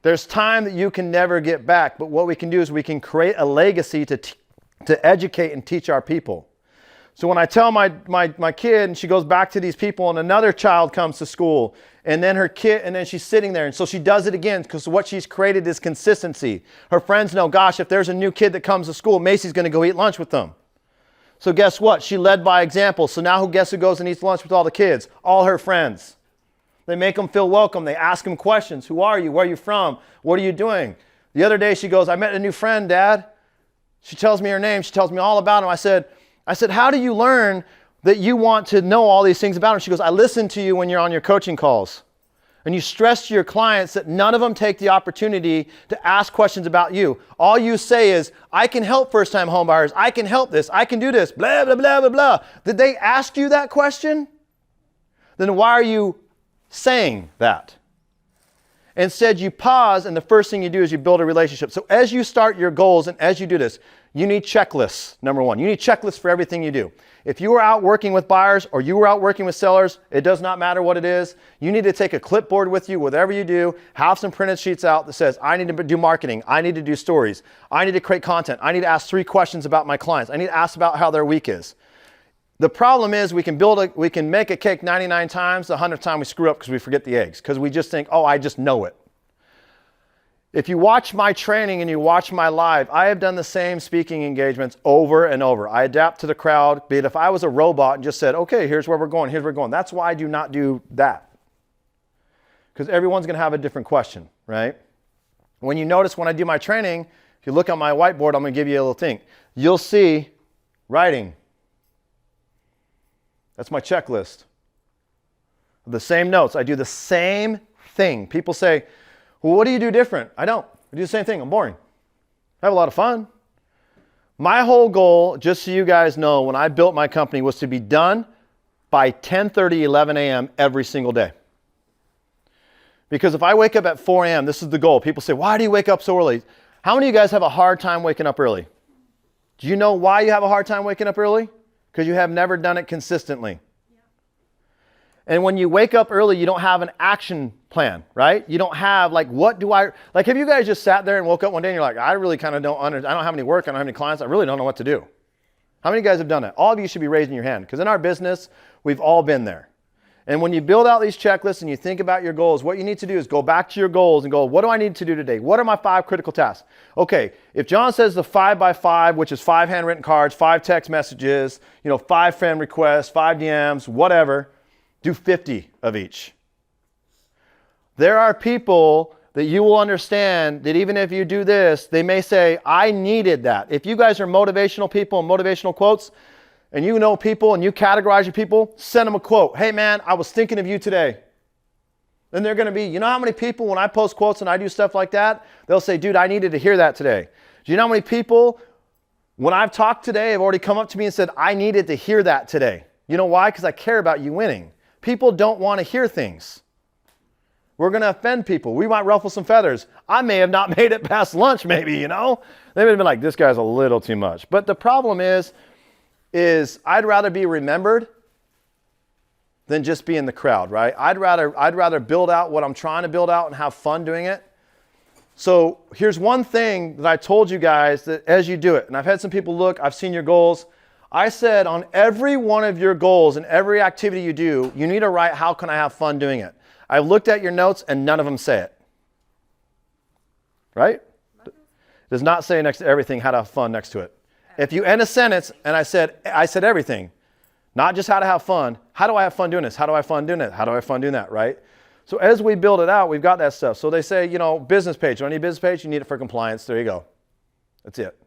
There's time that you can never get back, but what we can do is we can create a legacy to educate and teach our people. So when I tell my kid, and she goes back to these people, and another child comes to school, and then her kid, and then she's sitting there, and so she does it again, because what she's created is consistency. Her friends know, gosh, if there's a new kid that comes to school, Macy's going to go eat lunch with them. So guess what? She led by example. So now guess who goes and eats lunch with all the kids? All her friends. They make them feel welcome. They ask them questions. Who are you? Where are you from? What are you doing? The other day she goes, I met a new friend, Dad. She tells me her name. She tells me all about him. I said, how do you learn that you want to know all these things about him? She goes, I listen to you when you're on your coaching calls. And you stress to your clients that none of them take the opportunity to ask questions about you. All you say is, I can help first-time homebuyers. I can help this. I can do this. Blah, blah, blah, blah, blah. Did they ask you that question? Then why are you saying that? Instead, you pause, and the first thing you do is you build a relationship. So as you start your goals and as you do this, you need checklists, number one. You need checklists for everything you do. If you are out working with buyers or you are out working with sellers, it does not matter what it is. You need to take a clipboard with you, whatever you do, have some printed sheets out that says, I need to do marketing. I need to do stories. I need to create content. I need to ask 3 questions about my clients. I need to ask about how their week is. The problem is we can make a cake 99 times, the 100th time we screw up because we forget the eggs, because we just think, oh, I just know it. If you watch my training and you watch my live, I have done the same speaking engagements over and over. I adapt to the crowd, be it if I was a robot and just said, okay, here's where we're going, here's where we're going. That's why I do not do that. Because everyone's going to have a different question, right? When you notice when I do my training, if you look at my whiteboard, I'm going to give you a little thing. You'll see writing. That's my checklist. The same notes. I do the same thing. People say, well, what do you do different? I don't. I do the same thing. I'm boring. I have a lot of fun. My whole goal, just so you guys know, when I built my company was to be done by 10:30, 11 a.m. every single day. Because if I wake up at 4 a.m., this is the goal. People say, why do you wake up so early? How many of you guys have a hard time waking up early? Do you know why you have a hard time waking up early? Because you have never done it consistently. And when you wake up early, you don't have an action plan, right? You don't have like, have you guys just sat there and woke up one day and you're like, I really kind of I don't have any work, I don't have any clients, I really don't know what to do. How many of you guys have done that? All of you should be raising your hand, because in our business, we've all been there. And when you build out these checklists and you think about your goals, what you need to do is go back to your goals and go, what do I need to do today? What are my 5 critical tasks? Okay, if John says the 5x5, which is 5 handwritten cards, 5 text messages, 5 friend requests, 5 DMs, whatever, do 50 of each. There are people that you will understand that even if you do this, they may say, I needed that. If you guys are motivational people and motivational quotes, and you know people and you categorize your people, send them a quote. Hey man, I was thinking of you today. Then they're going to be, you know how many people when I post quotes and I do stuff like that, they'll say, dude, I needed to hear that today. Do you know how many people when I've talked today have already come up to me and said, I needed to hear that today? You know why? Because I care about you winning. People don't want to hear things. We're going to offend people. We might ruffle some feathers. I may have not made it past lunch maybe, They may have been like, this guy's a little too much. But the problem is I'd rather be remembered than just be in the crowd, right? I'd rather build out what I'm trying to build out and have fun doing it. So here's one thing that I told you guys that as you do it, and I've had some people look, I've seen your goals. I said on every one of your goals and every activity you do, you need to write, how can I have fun doing it? I've looked at your notes and none of them say it. Right? It does not say next to everything how to have fun next to it. If you end a sentence and I said everything, not just how to have fun, how do I have fun doing this? How do I have fun doing it? How do I have fun doing that, right? So as we build it out, we've got that stuff. So they say, business page. Do I need a business page? You need it for compliance. There you go. That's it.